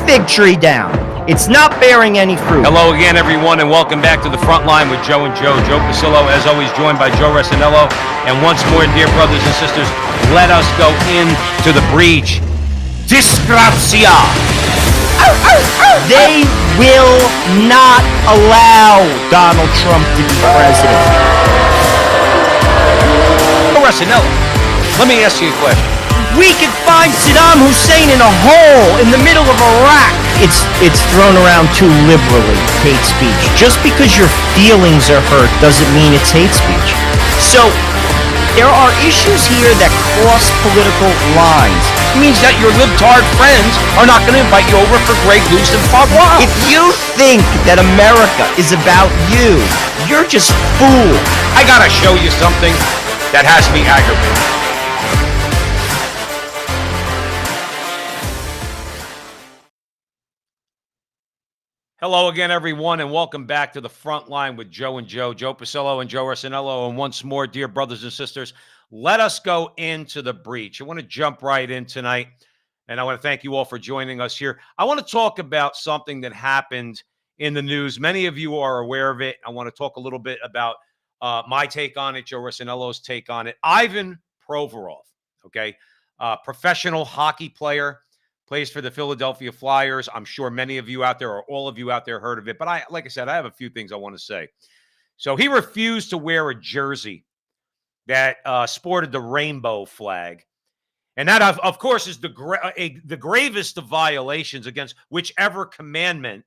fig tree down. It's not bearing any fruit. Hello again, everyone, and welcome back to the Frontline with Joe and Joe. Joe Pasillo, as always, joined by Joe Resinello. And once more, dear brothers and sisters, let us go into the breach. Disgrazia. They will not allow Donald Trump to be president. Joe Resinello, let me ask you a question. We could find Saddam Hussein in a hole in the middle of Iraq. It's thrown around too liberally, hate speech. Just because your feelings are hurt doesn't mean it's hate speech. So there are issues here that cross political lines. It means that your libtard friends are not going to invite you over for Grey Goose and Poivre. If you think that America is about you, you're just fooled. I got to show you something that has me aggravated. Hello again, everyone, and welcome back to the Frontline with Joe and Joe. Joe Pasillo and Joe Resinello. And once more, dear brothers and sisters, let us go into the breach. I want to jump right in tonight, and I want to thank you all for joining us here. I want to talk about something that happened in the news. Many of you are aware of it. I want to talk a little bit about my take on it, Joe Resinello's take on it. Ivan Provorov, okay, professional hockey player. Plays for the Philadelphia Flyers. I'm sure many of you out there or all of you out there heard of it. But like I said, I have a few things I want to say. So he refused to wear a jersey that sported the rainbow flag. And that, of course, is the gravest of violations against whichever commandment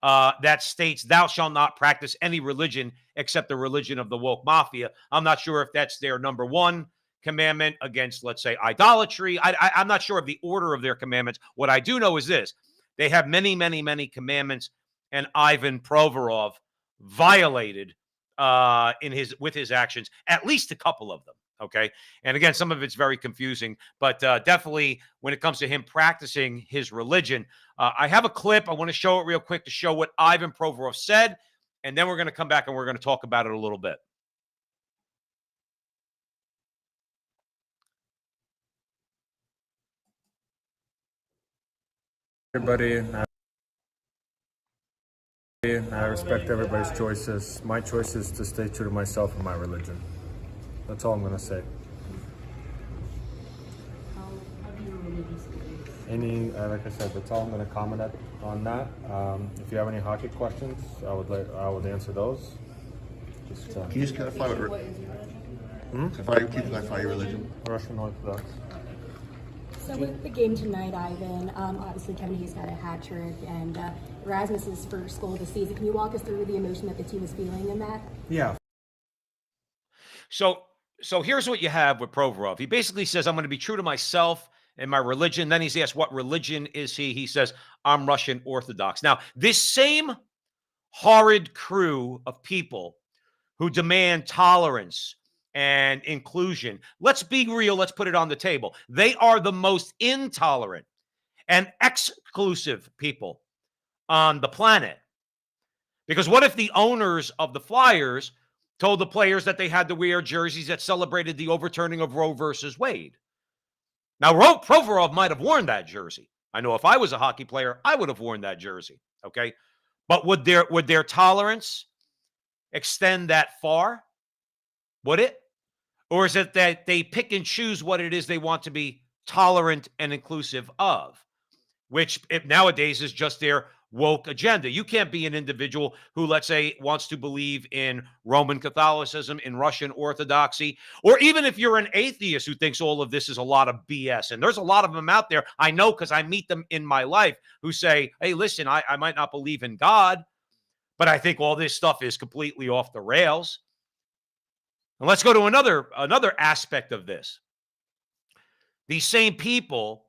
that states, thou shalt not practice any religion except the religion of the woke mafia. I'm not sure if that's their number one commandment against, let's say, idolatry. I'm not sure of the order of their commandments. What I do know is this: they have many, many, many commandments, and Ivan Provorov violated with his actions at least a couple of them. Okay, and again, some of it's very confusing, but definitely when it comes to him practicing his religion, I have a clip. I want to show it real quick to show what Ivan Provorov said, and then we're going to come back and we're going to talk about it a little bit. Everybody, I respect everybody's choices. My choice is to stay true to myself and my religion. That's all I'm going to say. Like I said, that's all I'm going to comment on that. If you have any hockey questions, I would answer those. Can you just clarify what can you clarify your religion? Russian Orthodox. So with the game tonight, Ivan, obviously Kevin Hayes got a hat trick, and Rasmus's first goal of the season. Can you walk us through the emotion that the team was feeling in that? Yeah. So here's what you have with Provorov. He basically says, I'm going to be true to myself and my religion. Then he's asked, what religion is he? He says, I'm Russian Orthodox. Now, this same horrid crew of people who demand tolerance and inclusion, let's be real, let's put it on the table. They are the most intolerant and exclusive people on the planet. Because what if the owners of the Flyers told the players that they had to wear jerseys that celebrated the overturning of Roe versus Wade? Now, Provorov might have worn that jersey. I know if I was a hockey player, I would have worn that jersey, okay? But would their tolerance extend that far? Would it? Or is it that they pick and choose what it is they want to be tolerant and inclusive of, which nowadays is just their woke agenda? You can't be an individual who, let's say, wants to believe in Roman Catholicism, in Russian Orthodoxy, or even if you're an atheist who thinks all of this is a lot of BS. And there's a lot of them out there. I know because I meet them in my life who say, hey, listen, I might not believe in God, but I think all this stuff is completely off the rails. And let's go to another aspect of this. These same people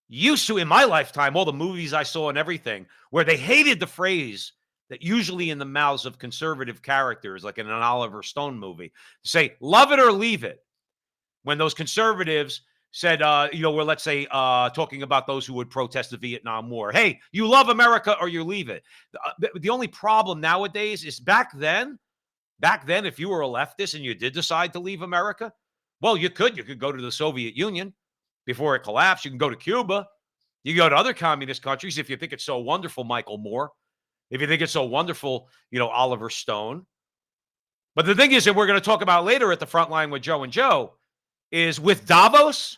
used to, in my lifetime, all the movies I saw and everything, where they hated the phrase that usually in the mouths of conservative characters, like in an Oliver Stone movie, say, love it or leave it. When those conservatives said, we're, let's say, talking about those who would protest the Vietnam War. Hey, you love America or you leave it. The only problem nowadays is back then, if you were a leftist and you did decide to leave America, well, you could go to the Soviet Union before it collapsed. You can go to Cuba. You go to other communist countries, if you think it's so wonderful, Michael Moore, if you think it's so wonderful, Oliver Stone. But the thing is, that we're going to talk about later at the front line with Joe and Joe, is with Davos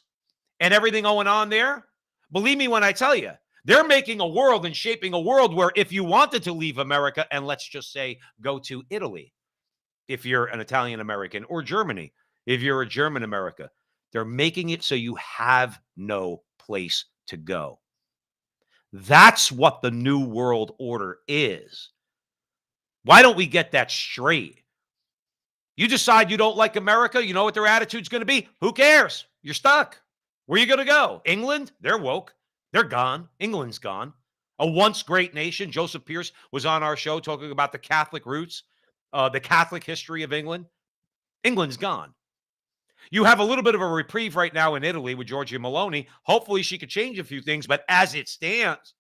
and everything going on there, believe me when I tell you, they're making a world and shaping a world where if you wanted to leave America and let's just say go to Italy, if you're an Italian American, or Germany, if you're a German American, they're making it so you have no place to go. That's what the New World Order is. Why don't we get that straight? You decide you don't like America, you know what their attitude's going to be? Who cares? You're stuck. Where are you going to go? England? They're woke. They're gone. England's gone. A once great nation. Joseph Pierce was on our show talking about the Catholic roots, the Catholic history of England. England's gone. You have a little bit of a reprieve right now in Italy with Giorgia Meloni. Hopefully she could change a few things, but as it stands,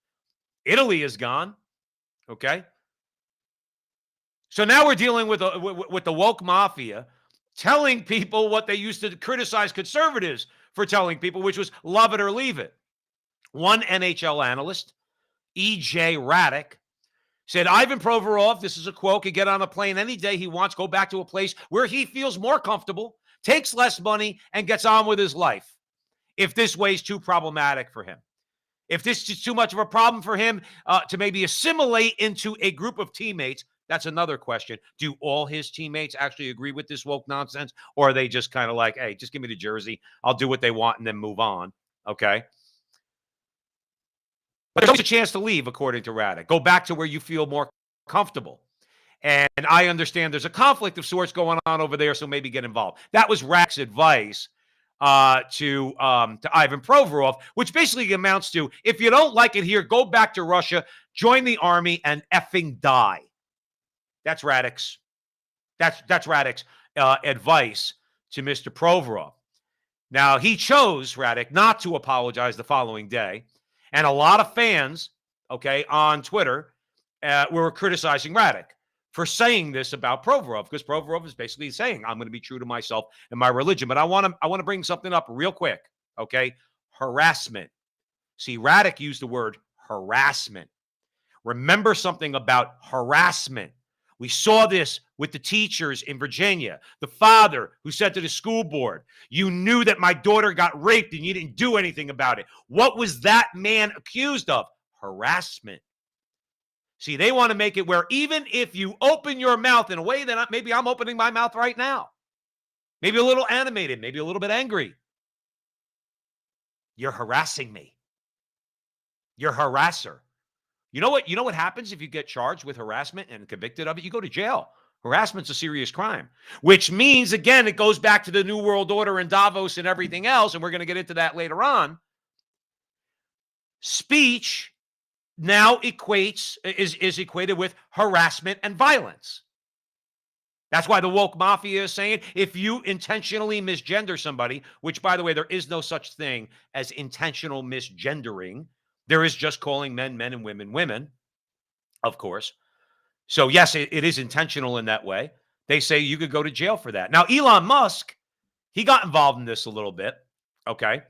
Italy is gone. Okay? So now we're dealing with the woke mafia telling people what they used to criticize conservatives for telling people, which was love it or leave it. One NHL analyst, E.J. Raddick, said Ivan Provorov, this is a quote, could get on a plane any day he wants, go back to a place where he feels more comfortable, takes less money, and gets on with his life. If this way's too problematic for him. If this is too much of a problem for him to maybe assimilate into a group of teammates, that's another question. Do all his teammates actually agree with this woke nonsense? Or are they just kind of like, hey, just give me the jersey. I'll do what they want and then move on. Okay? But there's always a chance to leave, according to Raddick. Go back to where you feel more comfortable. And I understand there's a conflict of sorts going on over there, so maybe get involved. That was Raddick's advice to Ivan Provorov, which basically amounts to, if you don't like it here, go back to Russia, join the army, and effing die. That's Raddick's advice to Mr. Provorov. Now, he chose, Raddick, not to apologize the following day. And a lot of fans, okay, on Twitter were criticizing Raddick for saying this about Provorov, because Provorov is basically saying, I'm going to be true to myself and my religion. But I want to bring something up real quick, okay? Harassment. See, Raddick used the word harassment. Remember something about harassment. We saw this with the teachers in Virginia. The father who said to the school board, you knew that my daughter got raped and you didn't do anything about it. What was that man accused of? Harassment. See, they want to make it where even if you open your mouth in a way that maybe I'm opening my mouth right now, maybe a little animated, maybe a little bit angry, you're harassing me. You're a harasser. You know what happens if you get charged with harassment and convicted of it? You go to jail. Harassment's a serious crime, which means, again, it goes back to the New World Order and Davos and everything else, and we're going to get into that later on. Speech now is equated with harassment and violence. That's why the woke mafia is saying if you intentionally misgender somebody, which, by the way, there is no such thing as intentional misgendering. There is just calling men, men, and women, women, of course. So, yes, it is intentional in that way. They say you could go to jail for that. Now, Elon Musk, he got involved in this a little bit, okay?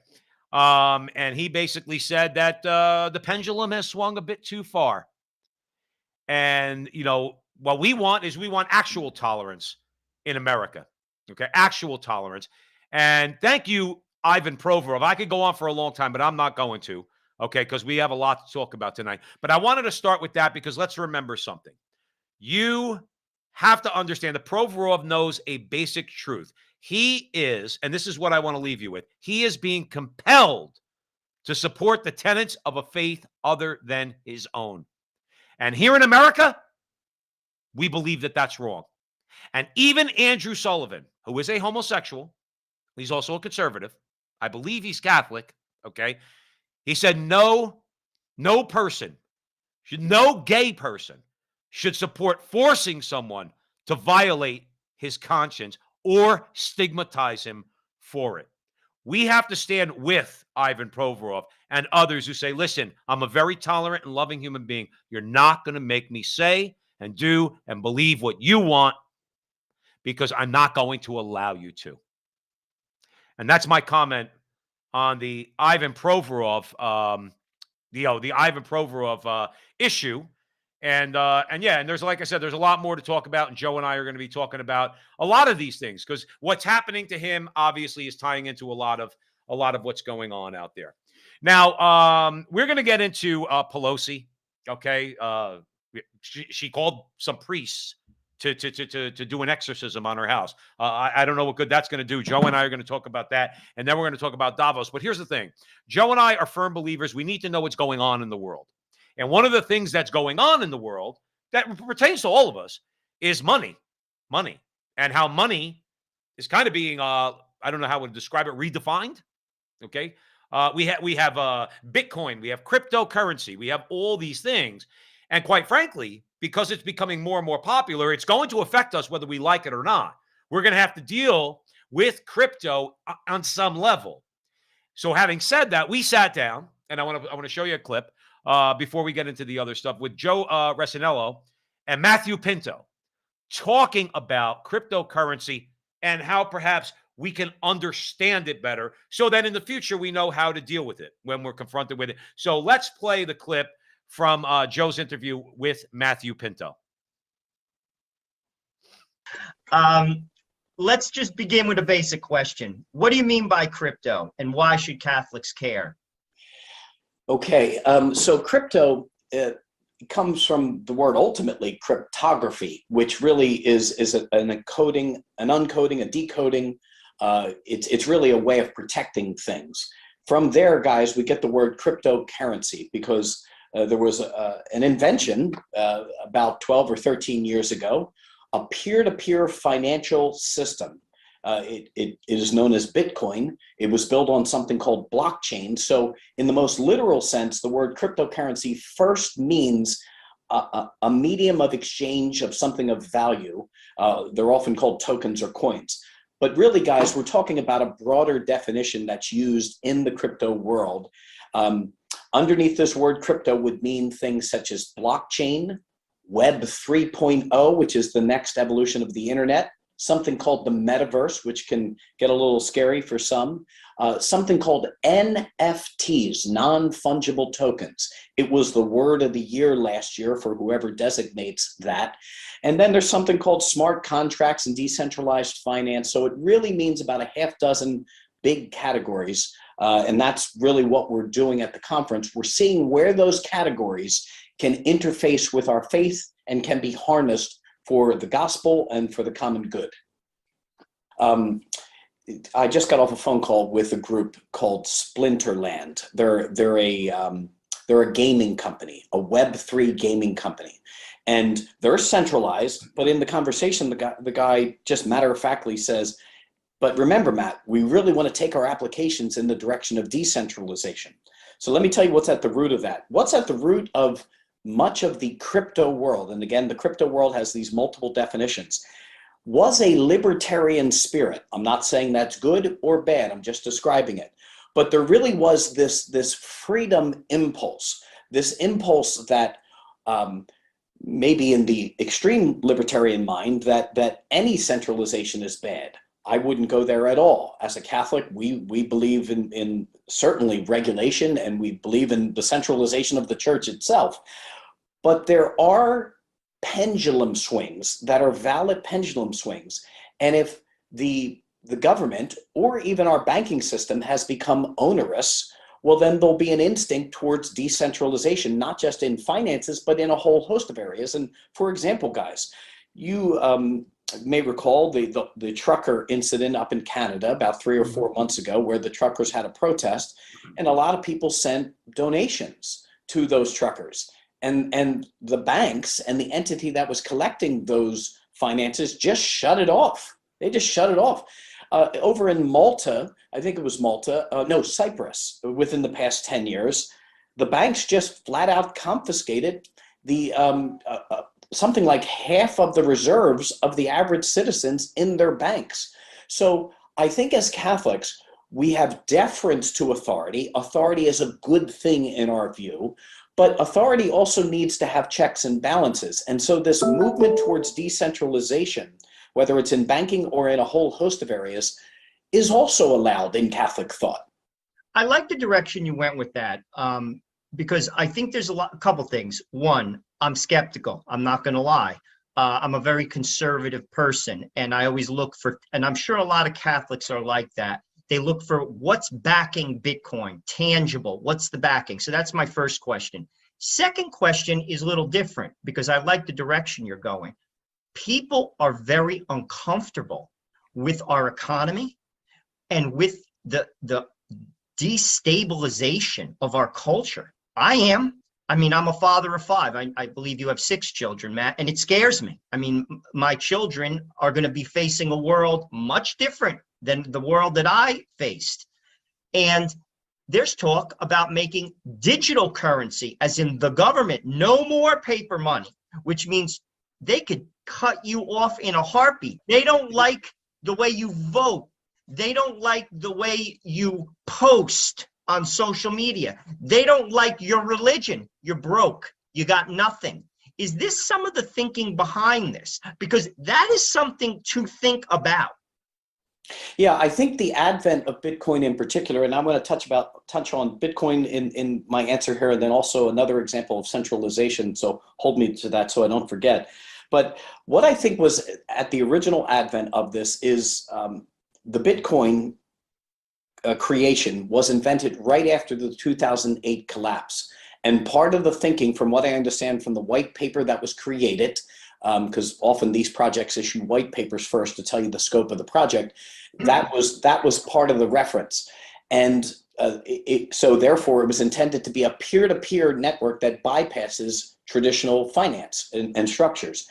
And he basically said that the pendulum has swung a bit too far. And, what we want actual tolerance in America, okay? Actual tolerance. And thank you, Ivan Provorov. I could go on for a long time, but I'm not going to. Okay, because we have a lot to talk about tonight. But I wanted to start with that because let's remember something. You have to understand that Provorov knows a basic truth. He is, and this is what I want to leave you with, he is being compelled to support the tenets of a faith other than his own. And here in America, we believe that that's wrong. And even Andrew Sullivan, who is a homosexual, he's also a conservative. I believe he's Catholic, okay? He said no gay person should support forcing someone to violate his conscience or stigmatize him for it. We have to stand with Ivan Provorov and others who say, listen, I'm a very tolerant and loving human being. You're not going to make me say and do and believe what you want because I'm not going to allow you to. And that's my comment on the Ivan Provorov the Ivan Provorov issue. And yeah, and there's, like I said, there's a lot more to talk about, and Joe and I are going to be talking about a lot of these things because what's happening to him obviously is tying into a lot of what's going on out there. Now, we're going to get into Pelosi. Okay, she called some priests to do an exorcism on her house. I don't know what good that's going to do. Joe and I are going to talk about that, and then we're going to talk about Davos. But here's the thing: Joe and I are firm believers. We need to know what's going on in the world. And one of the things that's going on in the world that pertains to all of us is money, and how money is kind of being, I don't know how to describe it, redefined. Okay. We have Bitcoin, we have cryptocurrency, we have all these things. And quite frankly, because it's becoming more and more popular, it's going to affect us whether we like it or not. We're going to have to deal with crypto on some level. So having said that, we sat down, and I want to show you a clip before we get into the other stuff with Joe Resinello and Matthew Pinto talking about cryptocurrency and how perhaps we can understand it better so that in the future we know how to deal with it when we're confronted with it. So let's play the clip from Joe's interview with Matthew Pinto. Let's just begin with a basic question. What do you mean by crypto, and why should Catholics care? Okay, so crypto comes from the word ultimately cryptography, which really is an encoding, an uncoding, a decoding. It's really a way of protecting things. From there, guys, we get the word cryptocurrency because there was an invention about 12 or 13 years ago, a peer-to-peer financial system. It is known as Bitcoin. It was built on something called blockchain. So in the most literal sense, the word cryptocurrency first means a medium of exchange of something of value. They're often called tokens or coins. But really, guys, we're talking about a broader definition that's used in the crypto world. Underneath this word crypto would mean things such as blockchain, Web 3.0, which is the next evolution of the internet, something called the metaverse, which can get a little scary for some, something called NFTs, non-fungible tokens. It was the word of the year last year for whoever designates that. And then there's something called smart contracts and decentralized finance. So it really means about a half dozen big categories. And that's really what we're doing at the conference. We're seeing where those categories can interface with our faith and can be harnessed for the gospel and for the common good. I just got off a phone call with a group called Splinterland. They're a gaming company, a Web3 gaming company, and they're centralized. But in the conversation, the guy just matter-of-factly says, "But remember, Matt, we really want to take our applications in the direction of decentralization." So let me tell you what's at the root of that. What's at the root of much of the crypto world, and again, the crypto world has these multiple definitions, was a libertarian spirit. I'm not saying that's good or bad, I'm just describing it. But there really was this freedom impulse, this impulse that maybe in the extreme libertarian mind that any centralization is bad. I wouldn't go there at all. As a Catholic, we believe in certainly regulation, and we believe in the centralization of the church itself. But there are pendulum swings that are valid pendulum swings. And if the government or even our banking system has become onerous, well, then there'll be an instinct towards decentralization, not just in finances, but in a whole host of areas. And for example, guys, you may recall the trucker incident up in Canada about 3 or 4 months ago, where the truckers had a protest, and a lot of people sent donations to those truckers. And the banks and the entity that was collecting those finances just shut it off. They just shut it off. Over in Malta, I think it was Malta, no, Cyprus, within the past 10 years, the banks just flat out confiscated the something like half of the reserves of the average citizens in their banks. So I think as Catholics, we have deference to authority. Authority is a good thing in our view, but authority also needs to have checks and balances. And so this movement towards decentralization, whether it's in banking or in a whole host of areas, is also allowed in Catholic thought. I like the direction you went with that. because I think there's a couple things. One, I'm skeptical. I'm not going to lie. I'm a very conservative person, and I always look for, and I'm sure a lot of Catholics are like that. They look for what's backing Bitcoin, tangible. What's the backing? So that's my first question. Second question is a little different because I like the direction you're going. People are very uncomfortable with our economy and with the destabilization of our culture. I am. I mean, I'm a father of 5. I believe you have 6 children, Matt, and it scares me. I mean, my children are going to be facing a world much different than the world that I faced. And there's talk about making digital currency, as in the government, no more paper money, which means they could cut you off in a heartbeat. They don't like the way you vote. They don't like the way you post on social media. They don't like your religion. You're broke. You got nothing. Is this some of the thinking behind this? Because that is something to think about. Yeah, I think the advent of Bitcoin in particular, and I'm going to touch on Bitcoin in my answer here, and then also another example of centralization. So hold me to that so I don't forget. But what I think was at the original advent of this is the Bitcoin creation was invented right after the 2008 collapse. And part of the thinking, from what I understand from the white paper that was created, because often these projects issue white papers first to tell you the scope of the project, that was part of the reference. And so therefore it was intended to be a peer-to-peer network that bypasses traditional finance and structures.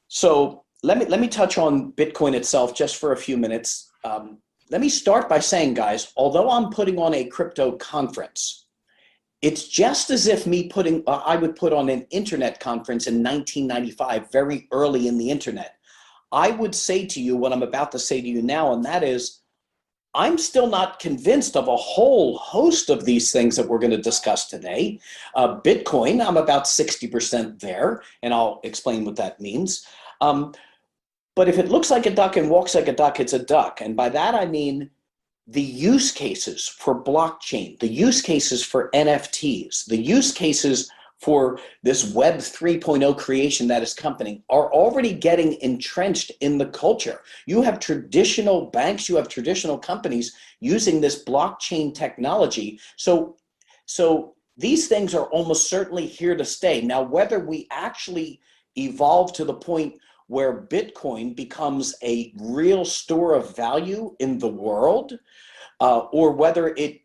So let me touch on Bitcoin itself just for a few minutes. Let me start by saying, guys, although I'm putting on a crypto conference, it's just as if I would put on an internet conference in 1995, very early in the internet. I would say to you what I'm about to say to you now, and that is, I'm still not convinced of a whole host of these things that we're going to discuss today. Bitcoin, I'm about 60% there, and I'll explain what that means. But if it looks like a duck and walks like a duck, it's a duck. And by that, I mean the use cases for blockchain, the use cases for NFTs, the use cases for this Web 3.0 creation that is coming are already getting entrenched in the culture. You have traditional banks, you have traditional companies using this blockchain technology. So these things are almost certainly here to stay. Now, whether we actually evolve to the point where Bitcoin becomes a real store of value in the world, or whether it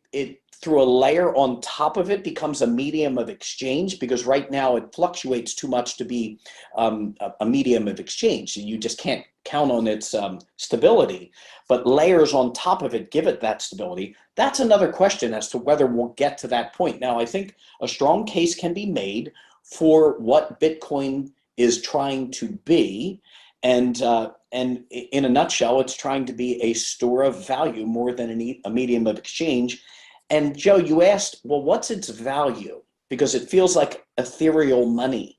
through a layer on top of it becomes a medium of exchange, because right now it fluctuates too much to be a medium of exchange. You just can't count on its stability, but layers on top of it give it that stability. That's another question as to whether we'll get to that point. Now, I think a strong case can be made for what Bitcoin is trying to be, and in a nutshell, it's trying to be a store of value more than a medium of exchange. And Joe, you asked, well, what's its value? Because it feels like ethereal money,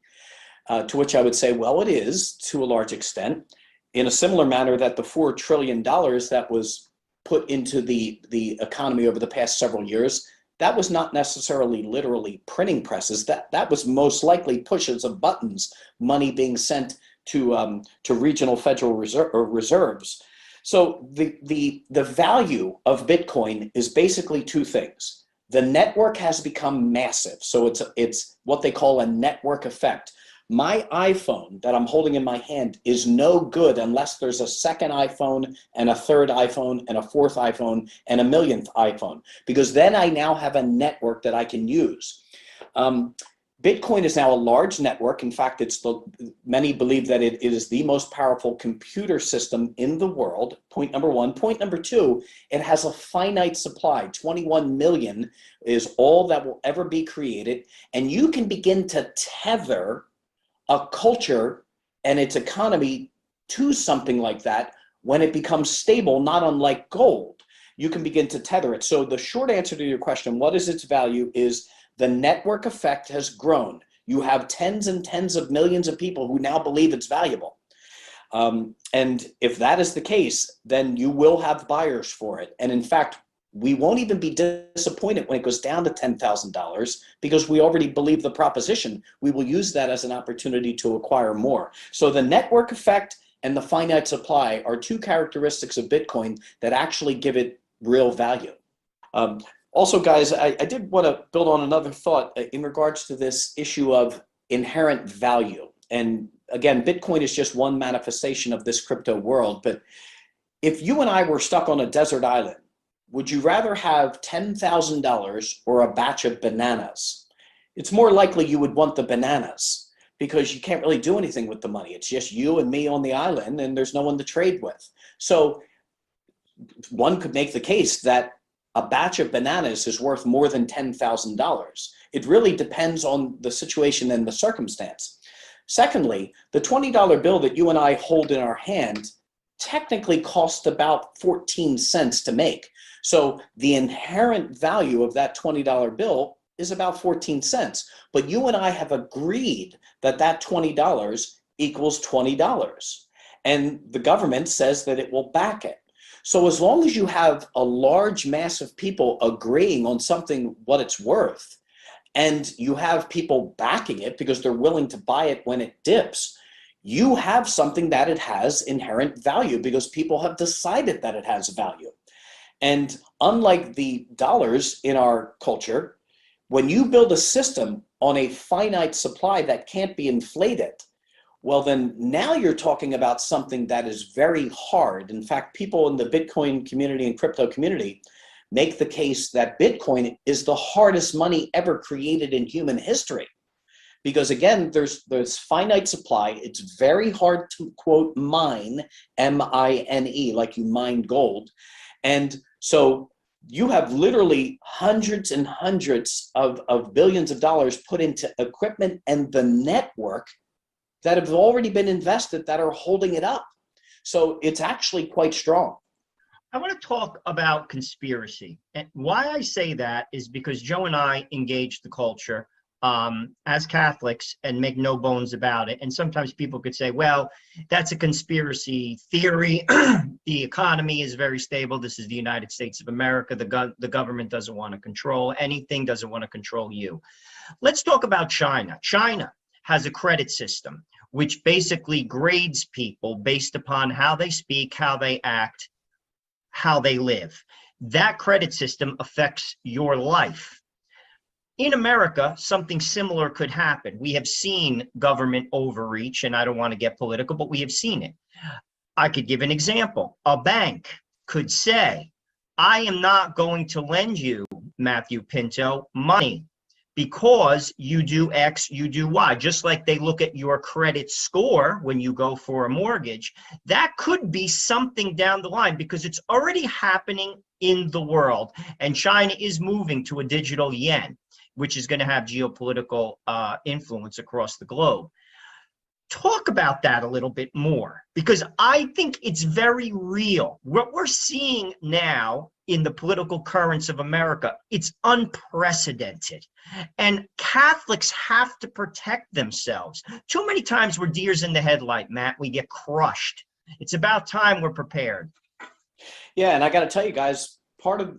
to which I would say, well, it is to a large extent, in a similar manner that the $4 trillion that was put into the economy over the past several years, that was not necessarily literally printing presses. That was most likely pushes of buttons, money being sent to regional federal reserves. So the value of Bitcoin is basically two things. The network has become massive. So it's what they call a network effect. My iPhone that I'm holding in my hand is no good unless there's a second iPhone and a third iPhone and a fourth iPhone and a millionth iPhone, because then I now have a network that I can use. Bitcoin is now a large network. In fact, many believe that it is the most powerful computer system in the world. Point number one. Point number two, it has a finite supply. 21 million is all that will ever be created. And you can begin to tether a culture and its economy to something like that when it becomes stable, not unlike gold. You can begin to tether it. So the short answer to your question, what is its value, is the network effect has grown. You have tens and tens of millions of people who now believe it's valuable. And if that is the case, then you will have buyers for it. And in fact, we won't even be disappointed when it goes down to $10,000 because we already believe the proposition. We will use that as an opportunity to acquire more. So the network effect and the finite supply are two characteristics of Bitcoin that actually give it real value. Also, guys, I did want to build on another thought in regards to this issue of inherent value. And again, Bitcoin is just one manifestation of this crypto world. But if you and I were stuck on a desert island, would you rather have $10,000 or a batch of bananas? It's more likely you would want the bananas because you can't really do anything with the money. It's just you and me on the island and there's no one to trade with. So one could make the case that a batch of bananas is worth more than $10,000. It really depends on the situation and the circumstance. Secondly, the $20 bill that you and I hold in our hand technically cost about 14 cents to make. So the inherent value of that $20 bill is about 14 cents. But you and I have agreed that that $20 equals $20. And the government says that it will back it. So as long as you have a large mass of people agreeing on something, what it's worth, and you have people backing it because they're willing to buy it when it dips, you have something that it has inherent value because people have decided that it has value. And unlike the dollars in our culture, when you build a system on a finite supply that can't be inflated, well, then now you're talking about something that is very hard. In fact, people in the Bitcoin community and crypto community make the case that Bitcoin is the hardest money ever created in human history. Because again, there's finite supply. It's very hard to, quote, mine, M-I-N-E, like you mine gold. And so you have literally hundreds and hundreds of billions of dollars put into equipment and the network that have already been invested that are holding it up. So it's actually quite strong. I want to talk about conspiracy. And why I say that is because Joe and I engage the culture as Catholics and make no bones about it. And sometimes people could say, well, that's a conspiracy theory. The economy is very stable. This is the United States of America. The government doesn't want to control anything, doesn't want to control you. Let's talk about China. China has a credit system which basically grades people based upon how they speak, how they act, how they live. That credit system affects your life. In America, something similar could happen. We have seen government overreach, and I don't want to get political, but we have seen it. I could give an example. A bank could say, I am not going to lend you, Matthew Pinto, money because you do X, you do Y. Just like they look at your credit score when you go for a mortgage, that could be something down the line because it's already happening in the world. And China is moving to a digital yen, which is going to have geopolitical influence across the globe. Talk about that a little bit more, because I think it's very real. What we're seeing now in the political currents of America, it's unprecedented. And Catholics have to protect themselves. Too many times we're deers in the headlight, Matt. We get crushed. It's about time we're prepared. Yeah, and I got to tell you guys,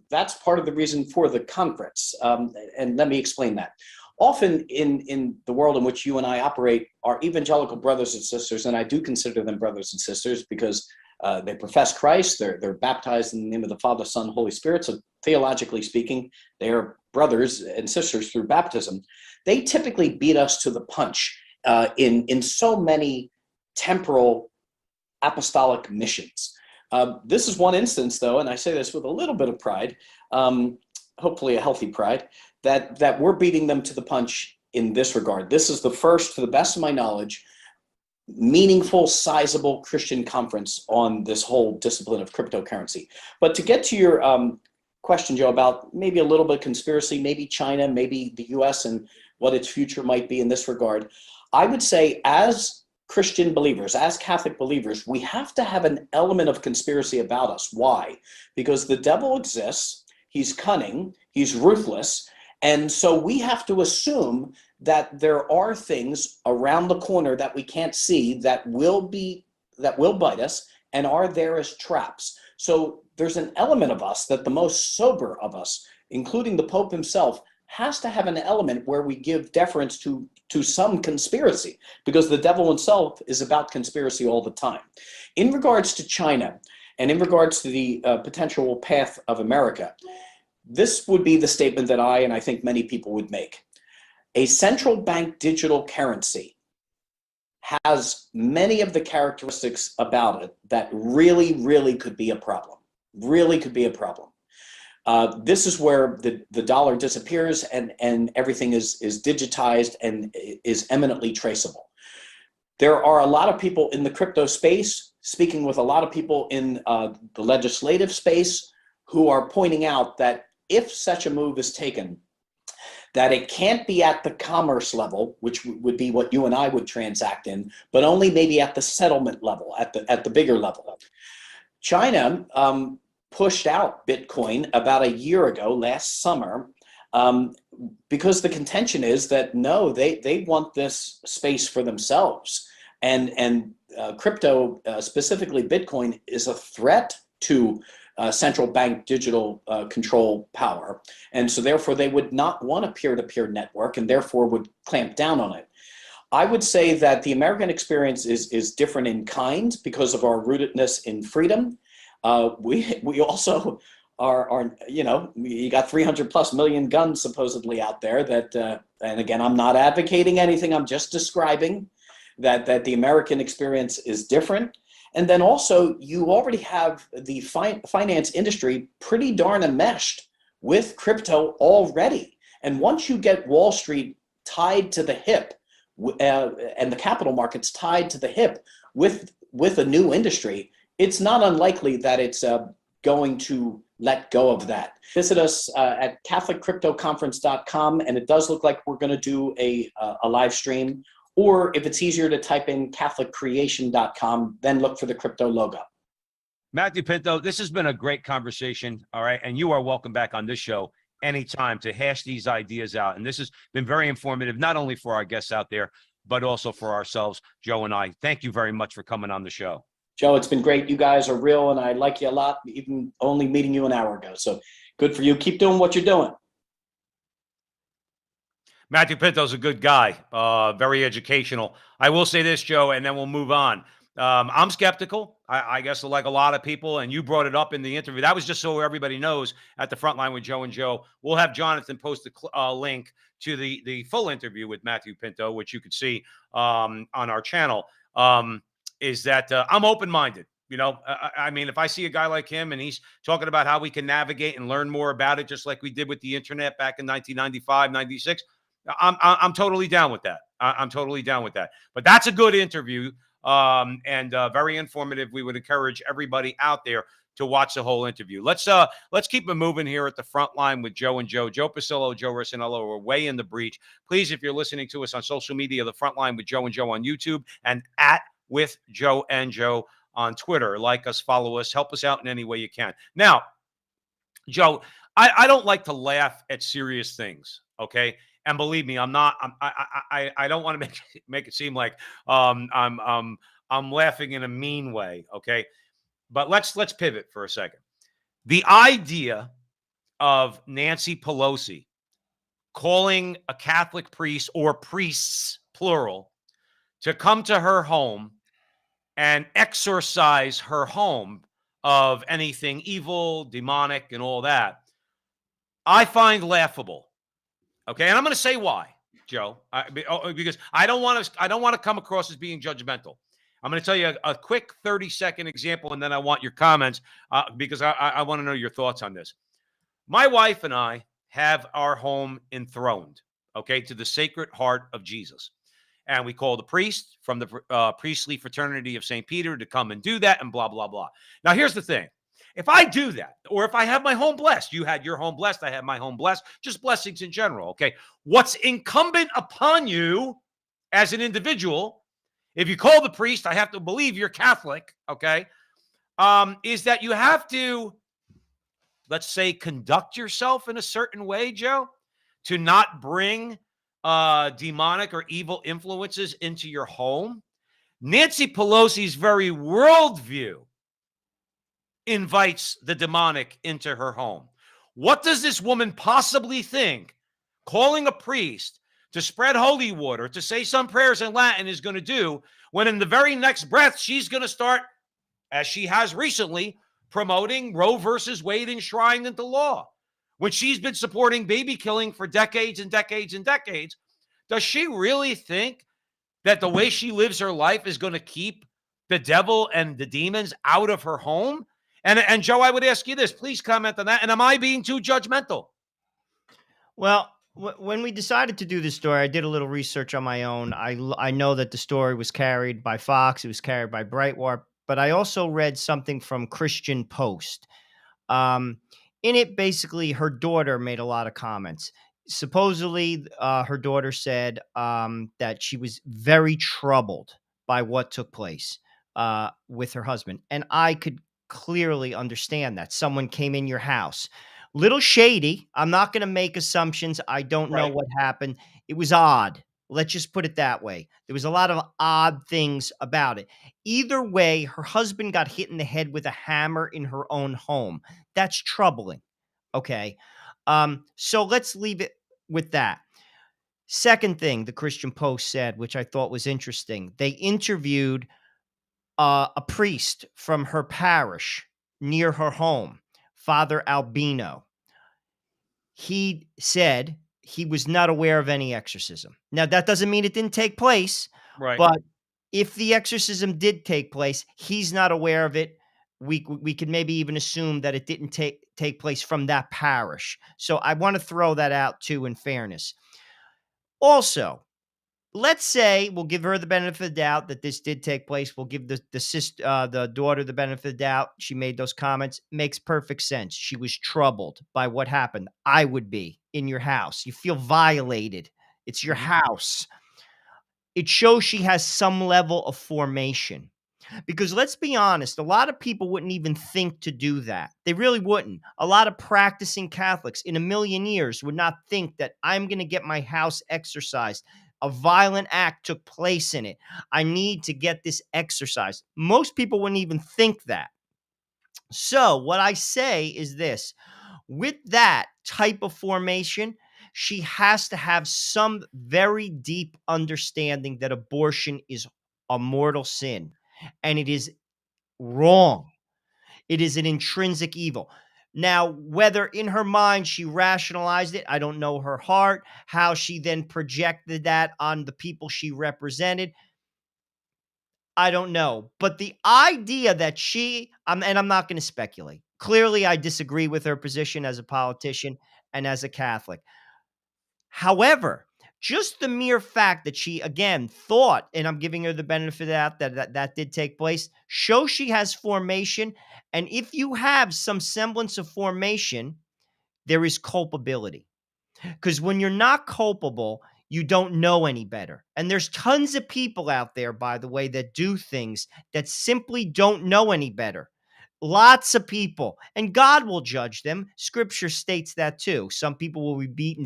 that's part of the reason for the conference. And let me explain that. Often in the world in which you and I operate, our evangelical brothers and sisters, and I do consider them brothers and sisters because they profess Christ, they're baptized in the name of the Father, Son, Holy Spirit. So theologically speaking, they are brothers and sisters through baptism. They typically beat us to the punch in so many temporal apostolic missions. This is one instance, though, and I say this with a little bit of pride, hopefully a healthy pride, that we're beating them to the punch in this regard. This is the first, to the best of my knowledge, meaningful, sizable Christian conference on this whole discipline of cryptocurrency. But to get to your question, Joe, about maybe a little bit of conspiracy, maybe China, maybe the US and what its future might be in this regard, I would say as Christian believers, as Catholic believers, we have to have an element of conspiracy about us. Why? Because the devil exists, he's cunning, he's ruthless, and so we have to assume that there are things around the corner that we can't see that will bite us, and are there as traps. So there's an element of us that the most sober of us, including the Pope himself, has to have an element where we give deference to some conspiracy, because the devil himself is about conspiracy all the time. In regards to China, and in regards to the potential path of America, this would be the statement that I think many people would make. A central bank digital currency has many of the characteristics about it that really, really could be a problem. Really could be a problem. This is where the dollar disappears and everything is digitized and is eminently traceable. There are a lot of people in the crypto space, speaking with a lot of people in the legislative space, who are pointing out that if such a move is taken, that it can't be at the commerce level, which would be what you and I would transact in, but only maybe at the settlement level, at the bigger level. China pushed out Bitcoin about a year ago, last summer, because the contention is that no, they want this space for themselves, and crypto, specifically Bitcoin, is a threat to central bank digital control power, and so therefore they would not want a peer-to-peer network, and therefore would clamp down on it. I would say that the American experience is different in kind because of our rootedness in freedom. We also are, you know, you got 300 plus million guns supposedly out there that, and again, I'm not advocating anything, I'm just describing that the American experience is different. And then also you already have the finance industry pretty darn enmeshed with crypto already. And once you get Wall Street tied to the hip, and the capital markets tied to the hip with a new industry, it's not unlikely that it's going to let go of that. Visit us at CatholicCryptoConference.com, and it does look like we're going to do a live stream. Or if it's easier to type in CatholicCreation.com, then look for the crypto logo. Matthew Pinto, this has been a great conversation, all right? And you are welcome back on this show anytime to hash these ideas out. And this has been very informative, not only for our guests out there, but also for ourselves, Joe and I. Thank you very much for coming on the show. Joe, it's been great. You guys are real, and I like you a lot, even only meeting you an hour ago. So good for you. Keep doing what you're doing. Matthew Pinto's a good guy, very educational. I will say this, Joe, and then we'll move on. I'm skeptical, I guess, like a lot of people, and you brought it up in the interview. That was just so everybody knows at the Frontline with Joe and Joe. We'll have Jonathan post a link to the full interview with Matthew Pinto, which you could see on our channel. Is that I'm open-minded. You know, I mean, if I see a guy like him and he's talking about how we can navigate and learn more about it, just like we did with the internet back in 1995, 96, I'm totally down with that. I'm totally down with that. But that's a good interview and very informative. We would encourage everybody out there to watch the whole interview. Let's keep it moving here at the Frontline with Joe and Joe. Joe Pasillo, Joe Rossinello, we're way in the breach. Please, if you're listening to us on social media, the Frontline with Joe and Joe on YouTube, and at with Joe and Joe on Twitter. Like us, follow us, help us out in any way you can. Now, Joe, I don't like to laugh at serious things, okay? And believe me, I'm not. I don't want to make it seem like I'm laughing in a mean way, okay? But let's pivot for a second. The idea of Nancy Pelosi calling a Catholic priest, or priests plural, to come to her home and exorcise her home of anything evil, demonic, and all that, I find laughable. Okay, and I'm going to say why, Joe, because I don't want to come across as being judgmental. I'm going to tell you a quick 30-second example, and then I want your comments because I want to know your thoughts on this. My wife and I have our home enthroned, okay, to the Sacred Heart of Jesus. And we call the priest from the priestly fraternity of St. Peter to come and do that and blah, blah, blah. Now, here's the thing. If I do that, or if I have my home blessed, you had your home blessed, I have my home blessed, just blessings in general, okay? What's incumbent upon you as an individual, if you call the priest, I have to believe you're Catholic, okay, is that you have to, let's say, conduct yourself in a certain way, Joe, to not bring demonic or evil influences into your home. Nancy Pelosi's very worldview invites the demonic into her home. What does this woman possibly think calling a priest to spread holy water, to say some prayers in Latin is going to do, when in the very next breath she's going to start, as she has recently, promoting Roe versus Wade enshrined into law? When she's been supporting baby killing for decades and decades and decades, does she really think that the way she lives her life is going to keep the devil and the demons out of her home? And Joe, I would ask you this. Please comment on that. And am I being too judgmental? Well, when we decided to do this story, I did a little research on my own. I know that the story was carried by Fox, it was carried by Breitbart, but I also read something from Christian Post. Um, in it, basically, her daughter made a lot of comments. Supposedly, her daughter said that she was very troubled by what took place with her husband. And I could clearly understand that. Someone came in your house. Little shady. I'm not going to make assumptions. I don't know Right. what happened. It was odd. Let's just put it that way. There was a lot of odd things about it. Either way, her husband got hit in the head with a hammer in her own home. That's troubling. Okay. So let's leave it with that. Second thing the Christian Post said, which I thought was interesting, they interviewed a priest from her parish near her home, Father Albino. He said he was not aware of any exorcism. Now, that doesn't mean it didn't take place, Right. but if the exorcism did take place, he's not aware of it. We could maybe even assume that it didn't take place from that parish. So I want to throw that out too, in fairness. Also, let's say we'll give her the benefit of the doubt that this did take place. We'll give the daughter the benefit of the doubt. She made those comments. Makes perfect sense. She was troubled by what happened. I would be in your house. You feel violated. It's your house. It shows she has some level of formation. Because let's be honest, a lot of people wouldn't even think to do that. They really wouldn't. A lot of practicing Catholics in a million years would not think that I'm going to get my house exorcised. A violent act took place in it. I need to get this exorcised. Most people wouldn't even think that. So, what I say is this: with that type of formation, she has to have some very deep understanding that abortion is a mortal sin and it is wrong. It is an intrinsic evil. Now, whether in her mind she rationalized it, I don't know her heart, how she then projected that on the people she represented, I don't know. But the idea that and I'm not going to speculate. Clearly, I disagree with her position as a politician and as a Catholic. However, just the mere fact that she again thought, and I'm giving her the benefit of that did take place, shows she has formation. And if you have some semblance of formation, there is culpability. Because when you're not culpable, you don't know any better. And there's tons of people out there, by the way, that do things that simply don't know any better. Lots of people, and God will judge them. Scripture states that too. Some people will be beaten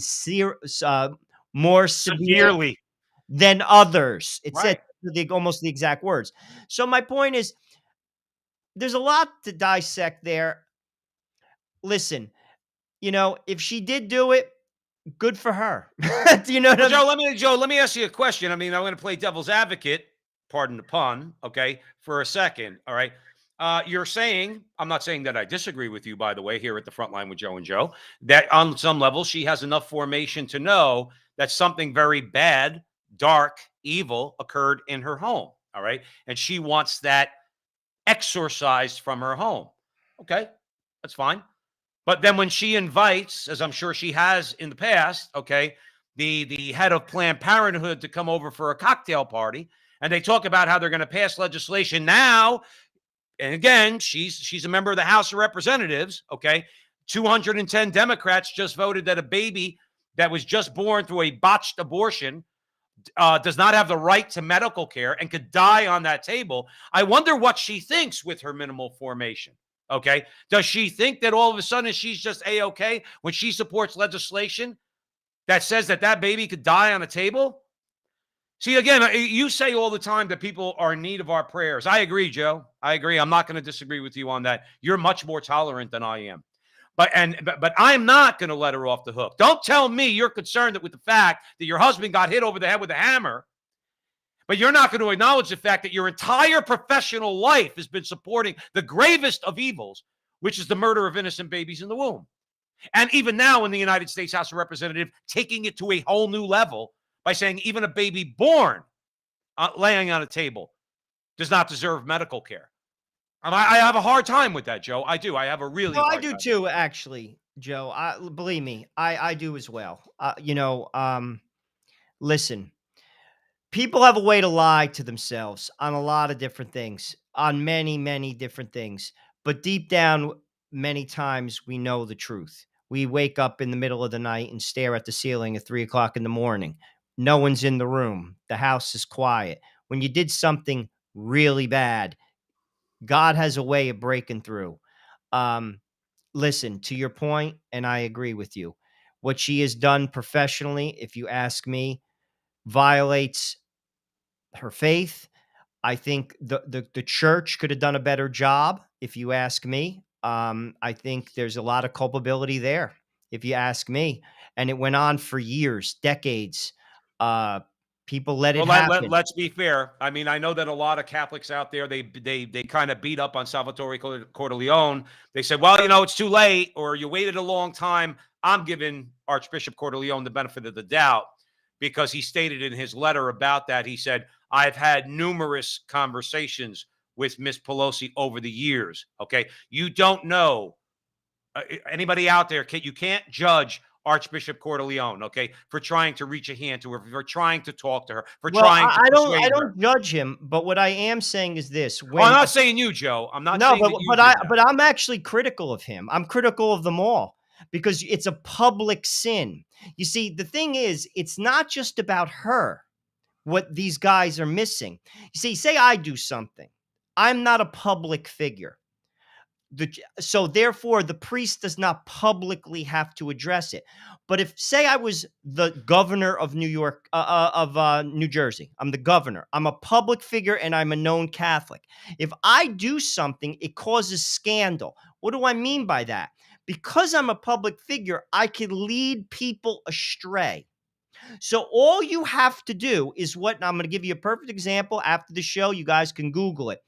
more severe Severely. than others. It said Right. almost the exact words. So my point is, there's a lot to dissect there. Listen, if she did do it, good for her. Do you know what Well, I'm saying? Joe, let me ask you a question. I mean, I'm going to play devil's advocate, pardon the pun, okay, for a second. All right. You're saying, I'm not saying that I disagree with you, by the way, here at the front line with Joe and Joe, that on some level she has enough formation to know that something very bad, dark, evil occurred in her home. All right. And she wants that exorcised from her home. Okay. That's fine. But then when she invites, as I'm sure she has in the past, okay, the head of Planned Parenthood to come over for a cocktail party, and they talk about how they're going to pass legislation now. And again, she's a member of the House of Representatives, okay? 210 Democrats just voted that a baby that was just born through a botched abortion does not have the right to medical care and could die on that table. I wonder what she thinks with her minimal formation. Okay. Does she think that all of a sudden she's just A-okay when she supports legislation that says that baby could die on a table? See, again, you say all the time that people are in need of our prayers. I agree, Joe. I agree. I'm not going to disagree with you on that. You're much more tolerant than I am. But I'm not going to let her off the hook. Don't tell me you're concerned that with the fact that your husband got hit over the head with a hammer, but you're not going to acknowledge the fact that your entire professional life has been supporting the gravest of evils, which is the murder of innocent babies in the womb. And even now in the United States House of Representatives, taking it to a whole new level by saying even a baby born laying on a table does not deserve medical care. And I have a hard time with that, Joe. I do. I have a really No, I hard do time. too, actually, Joe. Believe me, I do as well. Listen, people have a way to lie to themselves on a lot of different things, on many, many different things. But deep down, many times we know the truth. We wake up in the middle of the night and stare at the ceiling at 3 o'clock in the morning. No one's in the room. The house is quiet. When you did something really bad, God has a way of breaking through. Um, Listen, to your point, and I agree with you. What she has done professionally, if you ask me, violates her faith. I think the church could have done a better job, if you ask me. I think there's a lot of culpability there, if you ask me. And it went on for years, decades. Uh, People let Well, it happen. let's be fair. I mean, I know that a lot of Catholics out there, they kind of beat up on Salvatore Cordileone. They said, well, it's too late, or you waited a long time. I'm giving Archbishop Cordileone the benefit of the doubt because he stated in his letter about that. He said, I've had numerous conversations with Miss Pelosi over the years. Okay. You don't know anybody out there. You can't judge Archbishop Cordileone, okay, for trying to reach a hand to her, for trying to talk to her, for Well, trying to I persuade her. don't judge him, but what I am saying is this: Oh, I'm when not saying you, Joe. I'm not no, saying but that you did that. I'm actually critical of him. I'm critical of them all because it's a public sin. You see, the thing is, it's not just about her. What these guys are missing. You see, say I do something. I'm not a public figure. So therefore, the priest does not publicly have to address it. But if, say, I was the governor of New York, New Jersey, I'm the governor. I'm a public figure, and I'm a known Catholic. If I do something, it causes scandal. What do I mean by that? Because I'm a public figure, I can lead people astray. So all you have to do is what, and I'm going to give you a perfect example after the show. You guys can Google it.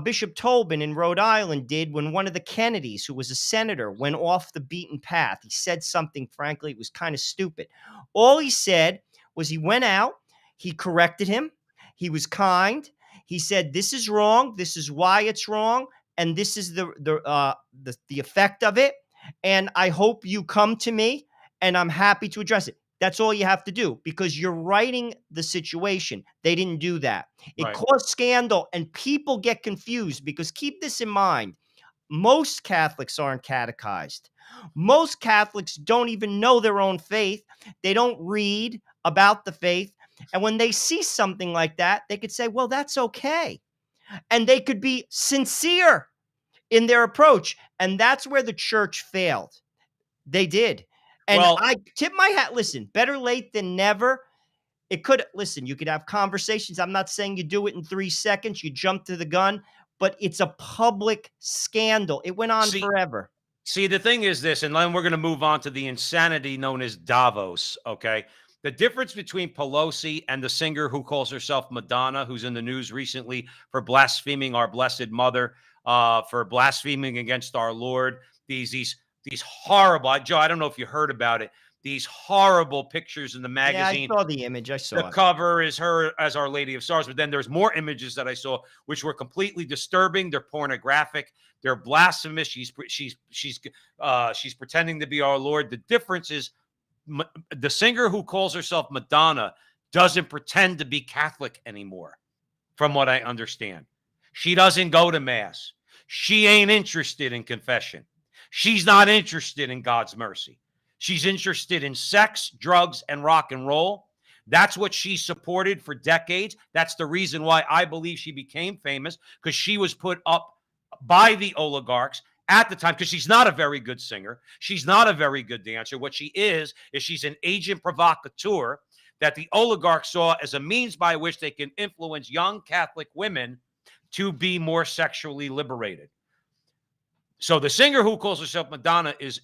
Bishop Tobin in Rhode Island did when one of the Kennedys, who was a senator, went off the beaten path. He said something, frankly, it was kind of stupid. All he said was he went out, he corrected him, he was kind, he said, this is wrong, this is why it's wrong, and this is the effect of it, and I hope you come to me, and I'm happy to address it. That's all you have to do because you're righting the situation. They didn't do that. It Right. caused scandal and people get confused because keep this in mind. Most Catholics aren't catechized. Most Catholics don't even know their own faith. They don't read about the faith. And when they see something like that, they could say, well, that's okay. And they could be sincere in their approach. And that's where the church failed. They did. And Well, I tip my hat. Listen, better late than never. It could, listen, you could have conversations. I'm not saying you do it in 3 seconds. You jump to the gun, but it's a public scandal. It went on see, forever. the thing is this, and then we're going to move on to the insanity known as Davos, okay? The difference between Pelosi and the singer who calls herself Madonna, who's in the news recently for blaspheming our Blessed Mother, for blaspheming against our Lord, these horrible, Joe, I don't know if you heard about it, these horrible pictures in the magazine. Yeah, I saw the image. I The saw it. cover is her as Our Lady of Stars, but then there's more images that I saw which were completely disturbing. They're pornographic. They're blasphemous. She's pretending to be our Lord. The difference is the singer who calls herself Madonna doesn't pretend to be Catholic anymore, from what I understand. She doesn't go to mass. She ain't interested in confession. She's not interested in God's mercy. She's interested in sex, drugs, and rock and roll. That's what she supported for decades. That's the reason why I believe she became famous, because she was put up by the oligarchs at the time, because she's not a very good singer. She's not a very good dancer. What she is she's an agent provocateur that the oligarchs saw as a means by which they can influence young Catholic women to be more sexually liberated. So the singer who calls herself Madonna is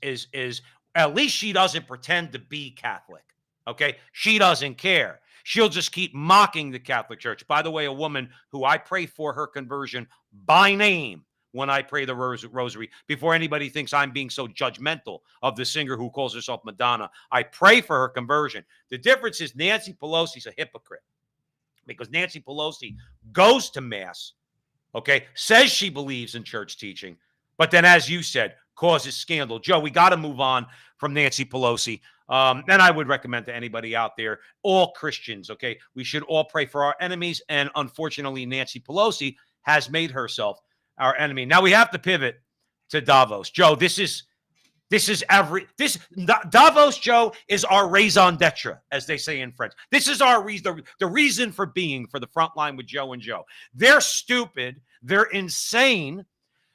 at least she doesn't pretend to be Catholic. Okay, she doesn't care. She'll just keep mocking the Catholic Church. By the way, a woman who I pray for her conversion by name when I pray the rosary, before anybody thinks I'm being so judgmental of the singer who calls herself Madonna. I pray for her conversion. The difference is Nancy Pelosi's a hypocrite, because Nancy Pelosi goes to mass, okay, says she believes in church teaching, but then, as you said, causes scandal. Joe, we got to move on from Nancy Pelosi. And I would recommend to anybody out there, all Christians, okay, we should all pray for our enemies. And unfortunately, Nancy Pelosi has made herself our enemy. Now we have to pivot to Davos. Joe, Davos, Joe, is our raison d'etre, as they say in French. This is our reason, the reason for being for the Frontline with Joe and Joe. They're stupid. They're insane.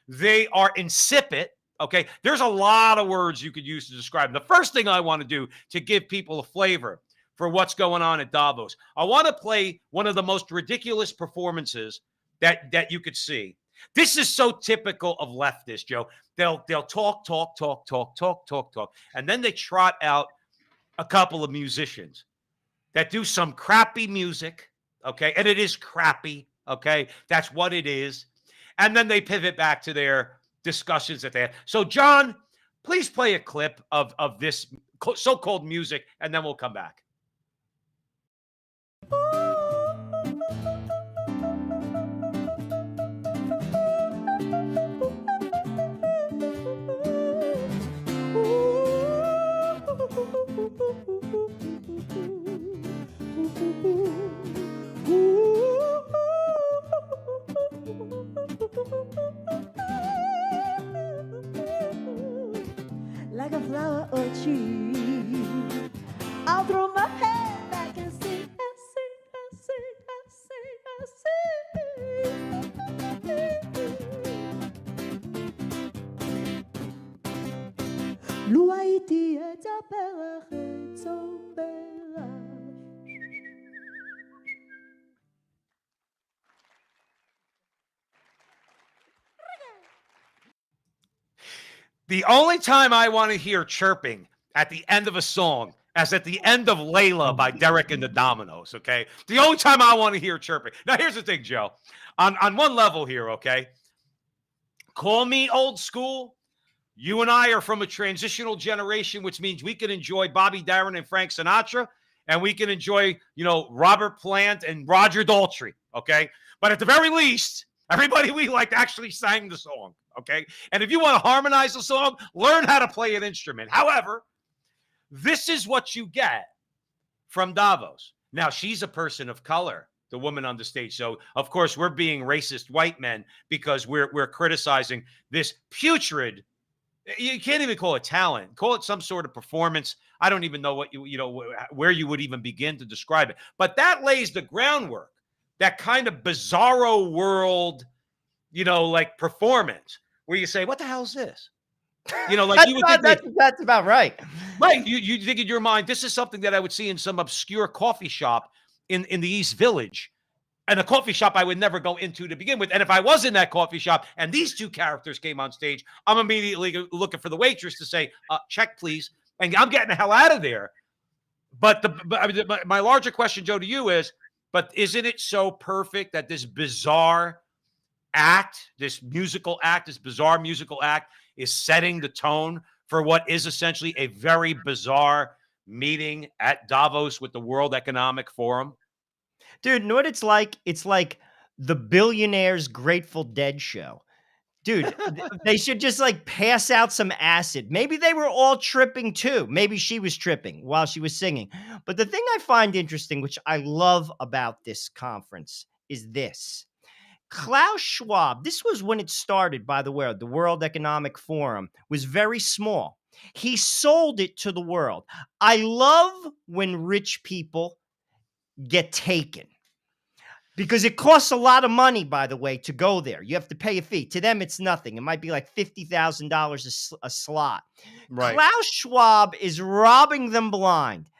They are insipid. Okay, there's a lot of words you could use to describe them. The first thing I want to do to give people a flavor for what's going on at Davos, I want to play one of the most ridiculous performances that you could see. This is so typical of leftists, Joe. They'll talk, and then they trot out a couple of musicians that do some crappy music, okay? And it is crappy, okay? That's what it is. And then they pivot back to their discussions that they had. So, John, please play a clip of this so-called music, and then we'll come back. Like a flower or a tree, I'll throw my head back and sing, L'uaiti et a bella so bella. The only time I want to hear chirping at the end of a song, as at the end of Layla by Derek and the Dominoes, okay? The only time I want to hear chirping. Now, here's the thing, Joe. On one level here, okay? Call me old school. You and I are from a transitional generation, which means we can enjoy Bobby Darin and Frank Sinatra, and we can enjoy, Robert Plant and Roger Daltrey, okay? But at the very least, everybody we liked actually sang the song. Okay. And if you want to harmonize the song, learn how to play an instrument. However, this is what you get from Davos. Now, she's a person of color, the woman on the stage. So, of course, we're being racist white men because we're criticizing this putrid. You can't even call it talent. Call it some sort of performance. I don't even know what where you would even begin to describe it. But that lays the groundwork, that kind of bizarro world, like performance, where you say, what the hell is this? Like you would think that's about right. Right. You think in your mind, this is something that I would see in some obscure coffee shop in the East Village, and a coffee shop I would never go into to begin with. And if I was in that coffee shop and these two characters came on stage, I'm immediately looking for the waitress to say, check, please. And I'm getting the hell out of there. But my larger question, Joe, to you is, but isn't it so perfect that this bizarre act, this bizarre musical act is setting the tone for what is essentially a very bizarre meeting at Davos with the World Economic Forum? Dude, you know what it's like? It's like the Billionaires Grateful Dead show. Dude, they should just pass out some acid. Maybe they were all tripping too. Maybe she was tripping while she was singing. But the thing I find interesting, which I love about this conference, is this. Klaus Schwab, this was when it started, by the way, the World Economic Forum was very small. He sold it to the world. I love when rich people get taken because it costs a lot of money, by the way, to go there. You have to pay a fee. To them, it's nothing. It might be like $50,000 a slot. Right. Klaus Schwab is robbing them blind.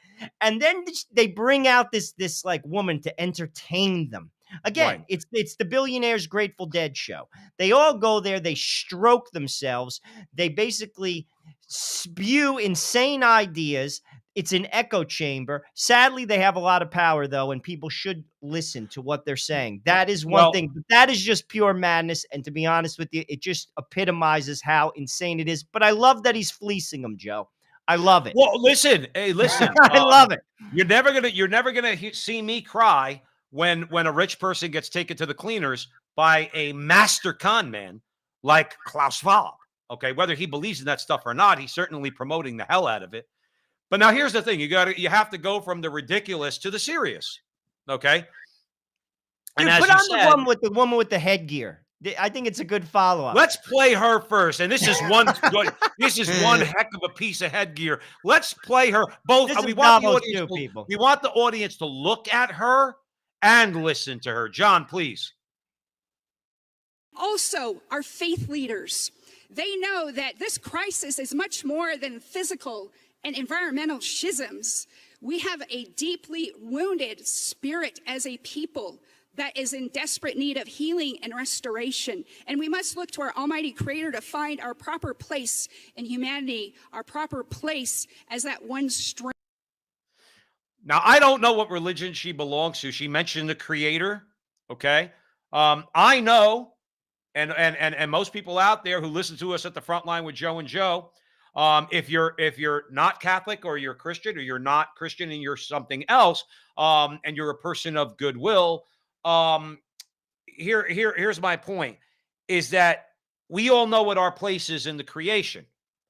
And then they bring out this like woman to entertain them. Again, Right. it's the Billionaires Grateful Dead show. They all go there, they stroke themselves, they basically spew insane ideas. It's an echo chamber. Sadly, they have a lot of power though, and people should listen to what they're saying. That is one Well, thing, but that is just pure madness. And to be honest with you, it just epitomizes how insane it is. But I love that he's fleecing them, Joe. I love it. well, listen, hey, listen. I love it. You're never gonna see me cry when a rich person gets taken to the cleaners by a master con man like Klaus Schwab. Okay, whether he believes in that stuff or not, he's certainly promoting the hell out of it. But now here's the thing: you have to go from the ridiculous to the serious. Okay, and Dude, as put you on said, the woman with the headgear. I think it's a good follow-up. let's play her first. And this is one heck of a piece of headgear. Let's play her both. This is We want the Davos audience too, to, people. we want the audience to look at her and listen to her. John, please. Also, our faith leaders, they know that this crisis is much more than physical and environmental schisms. We have a deeply wounded spirit as a people that is in desperate need of healing and restoration. And we must look to our Almighty Creator to find our proper place in humanity, our proper place as that one strength. Now, I don't know what religion she belongs to. She mentioned the Creator. Okay. I know, and most people out there who listen to us at the front line with Joe and Joe, if you're not Catholic or you're Christian or you're not Christian and you're something else, and you're a person of goodwill, here's my point: is that we all know what our place is in the creation.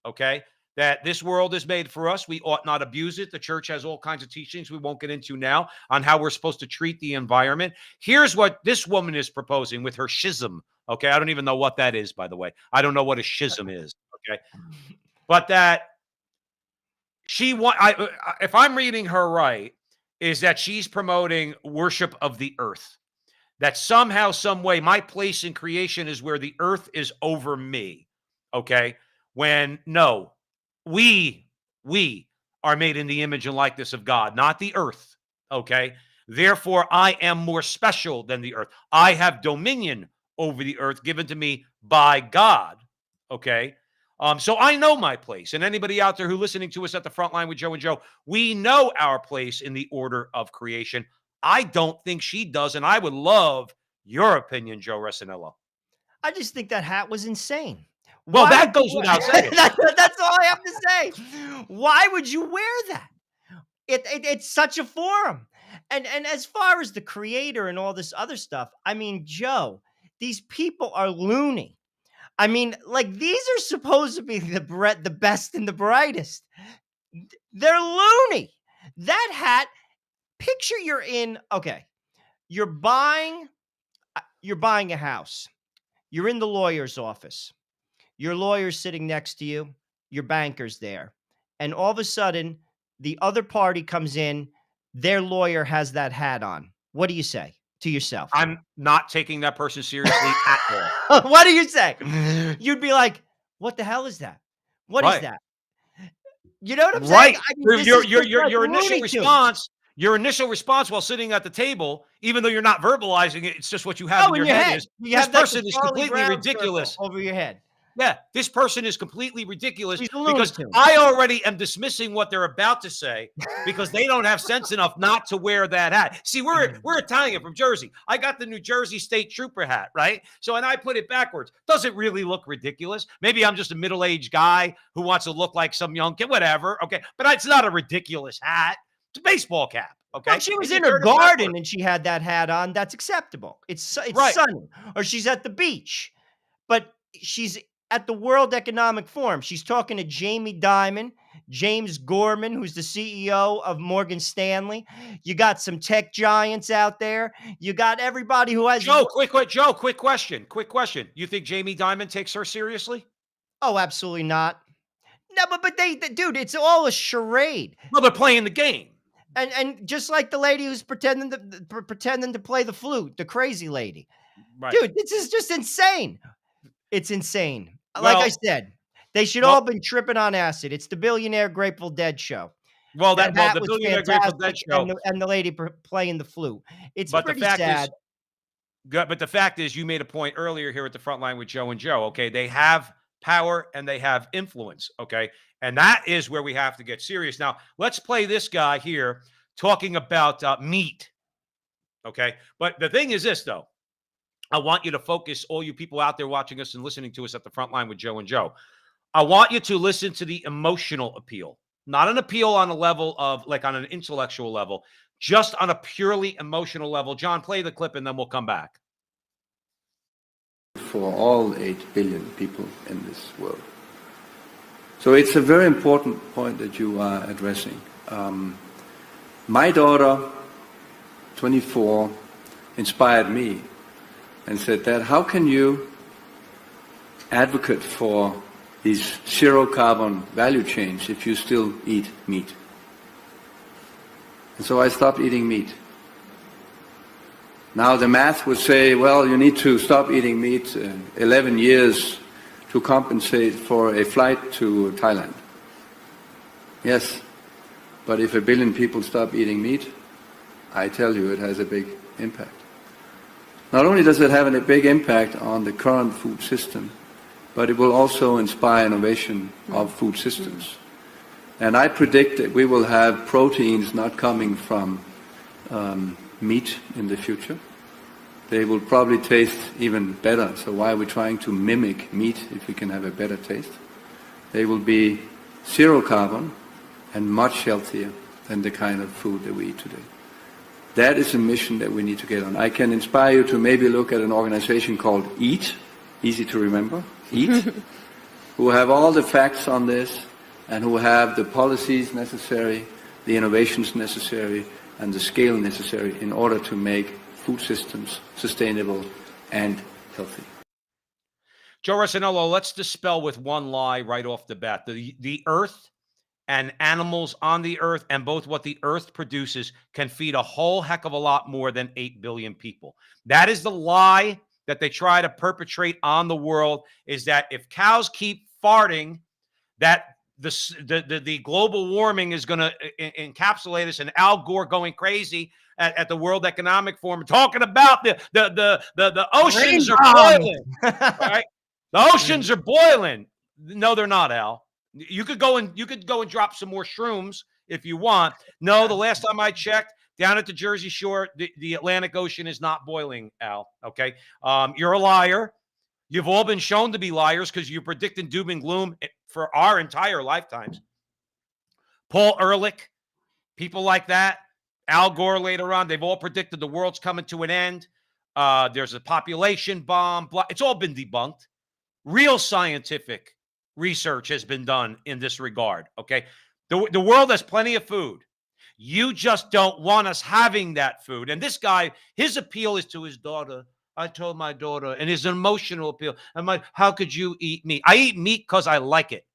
Okay, that this world is made for us. We ought not abuse it. The church has all kinds of teachings we won't get into now on how we're supposed to treat the environment. Here's what this woman is proposing with her schism. Okay, I don't even know what that is, by the way. I don't know what a schism is. Okay, but that if I'm reading her right, is that she's promoting worship of the earth. That somehow, some way, my place in creation is where the earth is over me. Okay, when no, we are made in the image and likeness of God, not the earth. Okay, therefore I am more special than the earth. I have dominion over the earth given to me by God. Okay. So I know my place, and anybody out there who listening to us at the front line with Joe and Joe, we know our place in the order of creation. I don't think she does, and I would love your opinion, Joe Resinello. I just think that hat was insane. Well, Why that would goes you without wear- saying. That's all I have to say. Why would you wear that? It's such a forum. And as far as the Creator and all this other stuff, I mean, Joe, these people are loony. I mean, like, these are supposed to be the best and the brightest. They're loony. That hat, picture okay, you're buying a house. You're in the lawyer's office. Your lawyer's sitting next to you. Your banker's there. And all of a sudden, the other party comes in. Their lawyer has that hat on. What do you say to yourself? I'm not taking that person seriously at all. What do you say? You'd be like, what the hell is that? What is Right. that? You know what I'm Right. saying? I mean, this Your is just like initial Looney Tunes. response. Your initial response while sitting at the table, even though you're not verbalizing it, it's just what you have Oh, in your head is You this have like person the is Charlie completely Brown ridiculous. circle over your head. Yeah, this person is completely ridiculous He's a Looney because Tune. I already am dismissing what they're about to say because they don't have sense enough not to wear that hat. See, we're Italian from Jersey. I got the New Jersey State Trooper hat, right? So, and I put it backwards. Does it really look ridiculous? Maybe I'm just a middle-aged guy who wants to look like some young kid, whatever. Okay, but it's not a ridiculous hat. It's a baseball cap. Okay, Well, she was And in you her turn it garden backwards. and she had that hat on. That's acceptable. It's Right. sunny, or she's at the beach, but she's at the World Economic Forum. She's talking to Jamie Dimon, James Gorman, who's the CEO of Morgan Stanley. You got some tech giants out there. You got everybody who has Joe, quick question. Quick question. You think Jamie Dimon takes her seriously? Oh, absolutely not. No, but dude, it's all a charade. Well, they're playing the game. And just like the lady who's pretending to play the flute, the crazy lady. Right. Dude, this is just insane. It's insane. Like Well- I said, they should all been tripping on acid. It's the Billionaire Grateful Dead show. Well, That well, hat the was Billionaire Grateful Dead fantastic, show. and the lady playing the flute. It's But the pretty fact sad. is, but the fact is, you made a point earlier here at the front line with Joe and Joe. Okay, they have power and they have influence. Okay, and that is where we have to get serious. Now, let's play this guy here talking about meat. Okay, but the thing is this, though. I want you to focus, all you people out there watching us and listening to us at the front line with Joe and Joe. I want you to listen to the emotional appeal, not an appeal on a level of like on an intellectual level, just on a purely emotional level. John, play the clip and then we'll come back. For all 8 billion people in this world. So it's a very important point that you are addressing. My daughter, 24, inspired me and said, Dad, how can you advocate for these zero carbon value chains if you still eat meat? And so I stopped eating meat. Now the math would say, well, you need to stop eating meat 11 years to compensate for a flight to Thailand. Yes, but if 1 billion people stop eating meat, I tell you it has a big impact. Not only does it have a big impact on the current food system, but it will also inspire innovation of food systems. And I predict that we will have proteins not coming from meat in the future. They will probably taste even better. So why are we trying to mimic meat if we can have a better taste? They will be zero carbon and much healthier than the kind of food that we eat today. That is a mission that we need to get on. I can inspire you to maybe look at an organization called EAT, easy to remember, EAT, who have all the facts on this and who have the policies necessary, the innovations necessary, and the scale necessary in order to make food systems sustainable and healthy. Joe Rossinello, let's dispel with one lie right off the bat. The earth and animals on the earth and both what the earth produces can feed a whole heck of a lot more than 8 billion people. That is the lie that they try to perpetrate on the world, is that if cows keep farting, that the global warming is going to encapsulate us, and Al Gore going crazy at the World Economic Forum talking about the oceans are boiling. Right? The oceans are boiling. No, they're not, Al. You could go and drop some more shrooms if you want. No, the last time I checked, down at the Jersey Shore, the Atlantic Ocean is not boiling, Al. Okay, you're a liar. You've all been shown to be liars because you're predicting doom and gloom for our entire lifetimes. Paul Ehrlich, people like that, Al Gore later on, they've all predicted the world's coming to an end. There's a population bomb. It's all been debunked. Real scientific research has been done in this regard, okay? The world has plenty of food. You just don't want us having that food. And this guy, his appeal is to his daughter. I told my daughter, and his emotional appeal. I'm like, how could you eat meat? I eat meat because I like it.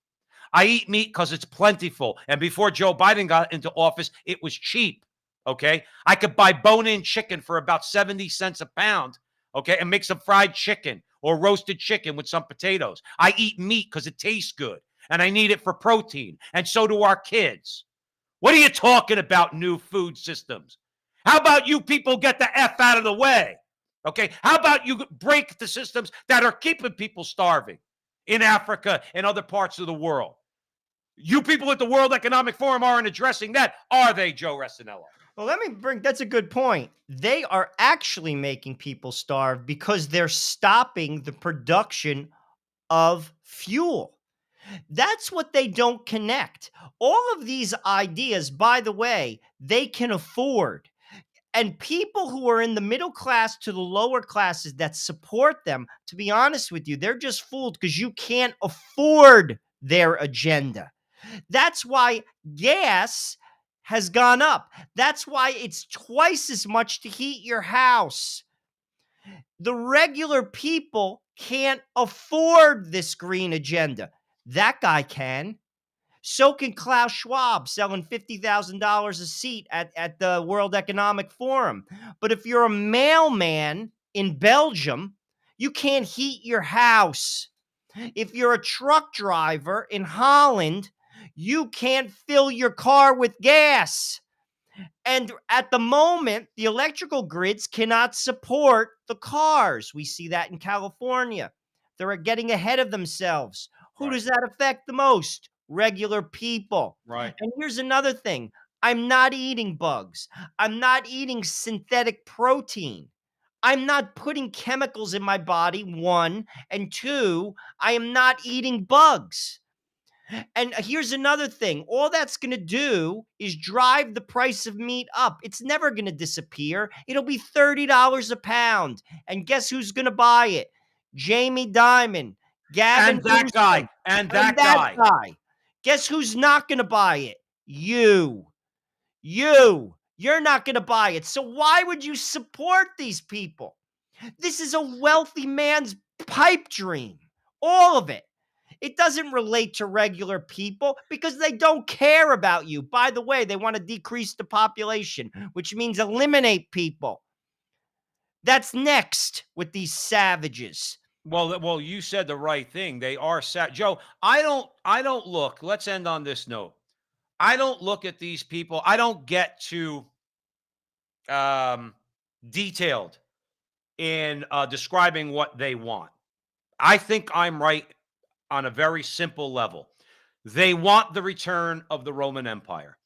I eat meat because it's plentiful. And before Joe Biden got into office, it was cheap, okay? I could buy bone-in chicken for about 70 cents a pound, okay, and make some fried chicken or roasted chicken with some potatoes. I eat meat because it tastes good, and I need it for protein, and so do our kids. What are you talking about, new food systems? How about you people get the F out of the way? Okay, how about you break the systems that are keeping people starving in Africa and other parts of the world? You people at the World Economic Forum aren't addressing that, are they, Joe Rossinello? Well, that's a good point. They are actually making people starve because they're stopping the production of fuel. That's what they don't connect. All of these ideas, by the way, they can afford. And people who are in the middle class to the lower classes that support them, to be honest with you, they're just fooled because you can't afford their agenda. That's why gas has gone up. That's why it's twice as much to heat your house. The regular people can't afford this green agenda. That guy can. So can Klaus Schwab, selling $50,000 a seat at the World Economic Forum. But if you're a mailman in Belgium, you can't heat your house. If you're a truck driver in Holland, You can't fill your car with gas. And at the moment, the electrical grids cannot support the cars. We see that in California. They're getting ahead of themselves. Who Right. does that affect the most? Regular people. Right. And here's another thing. I'm not eating bugs. I'm not eating synthetic protein. I'm not putting chemicals in my body, one. And two, I am not eating bugs. And here's another thing. All that's going to do is drive the price of meat up. It's never going to disappear. It'll be $30 a pound. And guess who's going to buy it? Jamie Dimon, Gavin And that guy. Newsom, And that that guy. guy. Guess who's not going to buy it? You. You're not going to buy it. So why would you support these people? This is a wealthy man's pipe dream. All of it. It doesn't relate to regular people because they don't care about you. By the way, they want to decrease the population, which means eliminate people. That's next with these savages. Well, you said the right thing. They are Joe, I don't look. Let's end on this note. I don't look at these people. I don't get too detailed in describing what they want. I think I'm right on a very simple level. They want the return of the Roman Empire.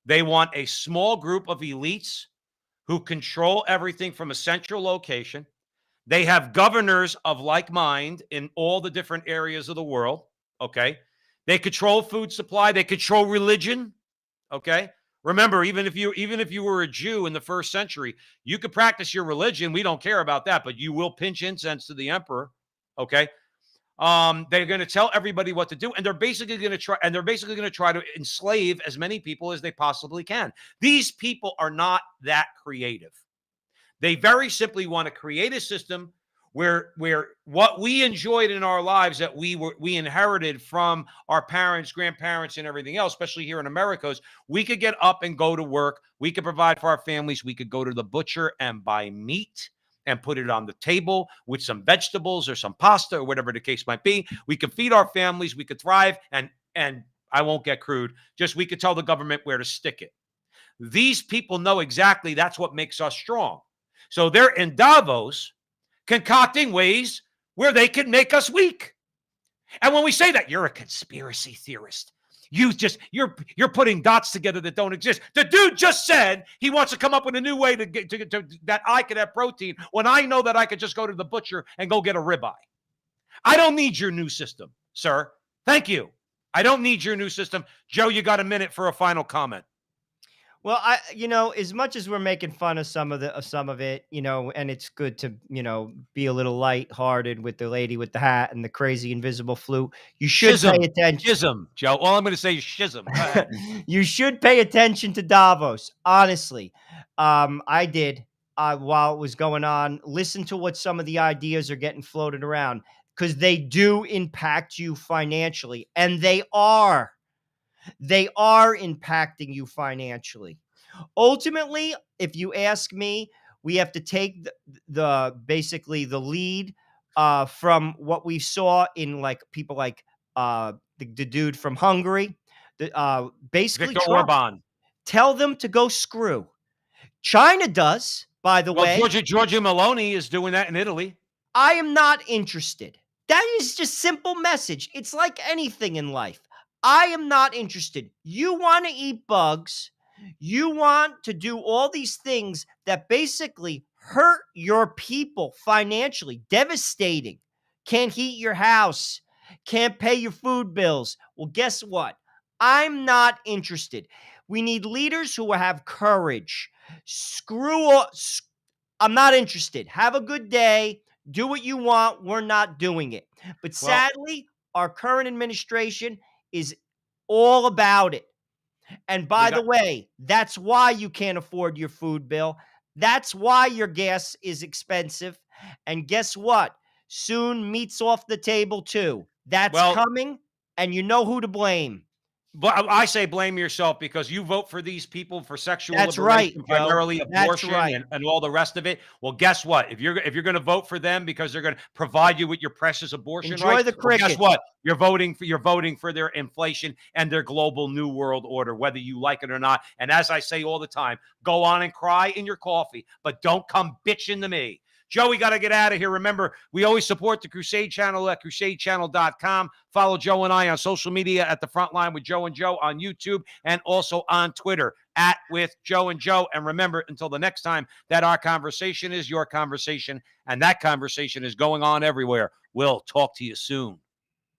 They want a small group of elites who control everything from a central location. They have governors of like mind in all the different areas of the world. Okay. They control food supply. They control religion. Okay. Remember, even if you were a Jew in the first century, you could practice your religion. We don't care about that, but you will pinch incense to the emperor. Okay. They're going to tell everybody what to do, and they're basically going to try to enslave as many people as they possibly can. These people are not that creative. They very simply want to create a system where what we enjoyed in our lives that we inherited from our parents, grandparents, and everything else, especially here in America, we could get up and go to work. We could provide for our families. We could go to the butcher and buy meat and put it on the table with some vegetables or some pasta or whatever the case might be. We could feed our families. We could thrive. And I won't get crude. Just we could tell the government where to stick it. These people know exactly that's what makes us strong. So they're in Davos concocting ways where they can make us weak. And when we say that, you're a conspiracy theorist. You're putting dots together that don't exist. The dude just said he wants to come up with a new way to get to that I could have protein when I know that I could just go to the butcher and go get a ribeye. I don't need your new system, sir. Thank you. I don't need your new system. Joe, you got a minute for a final comment. Well, as much as we're making fun of some of it, and it's good to, be a little lighthearted with the lady with the hat and the crazy invisible flute. You should pay attention. Schism, Joe. All I'm going to say is schism. You should pay attention to Davos. Honestly, I did while it was going on. Listen to what some of the ideas are getting floated around because they do impact you financially, and they are. They are impacting you financially. Ultimately, if you ask me, we have to take basically the lead from what we saw in like people like the dude from Hungary, basically Viktor Trump. Orban. Tell them to go screw. China does, by the way. Giorgia Meloni is doing that in Italy. I am not interested. That is just simple message. It's like anything in life. I am not interested. You want to eat bugs. You want to do all these things that basically hurt your people financially, devastating. Can't heat your house. Can't pay your food bills. Well, guess what? I'm not interested. We need leaders who have courage. I'm not interested. Have a good day. Do what you want. We're not doing it. But sadly, our current administration is all about it. And by the way, that's why you can't afford your food bill. That's why your gas is expensive. And guess what? Soon meat's off the table too. That's coming, and you know who to blame. But I say blame yourself because you vote for these people for sexual That's liberation, right, Joe. primarily That's abortion right. and all the rest of it. Well, guess what? If you're going to vote for them because they're going to provide you with your precious abortion Enjoy rights, the well, guess cricket. what? You're voting for their inflation and their global new world order, whether you like it or not. And as I say all the time, go on and cry in your coffee, but don't come bitching to me. Joe, we got to get out of here. Remember, we always support the Crusade Channel at crusadechannel.com. Follow Joe and I on social media at The Frontline with Joe and Joe on YouTube and also on Twitter at With Joe and Joe. And remember, until the next time, that our conversation is your conversation, and that conversation is going on everywhere. We'll talk to you soon.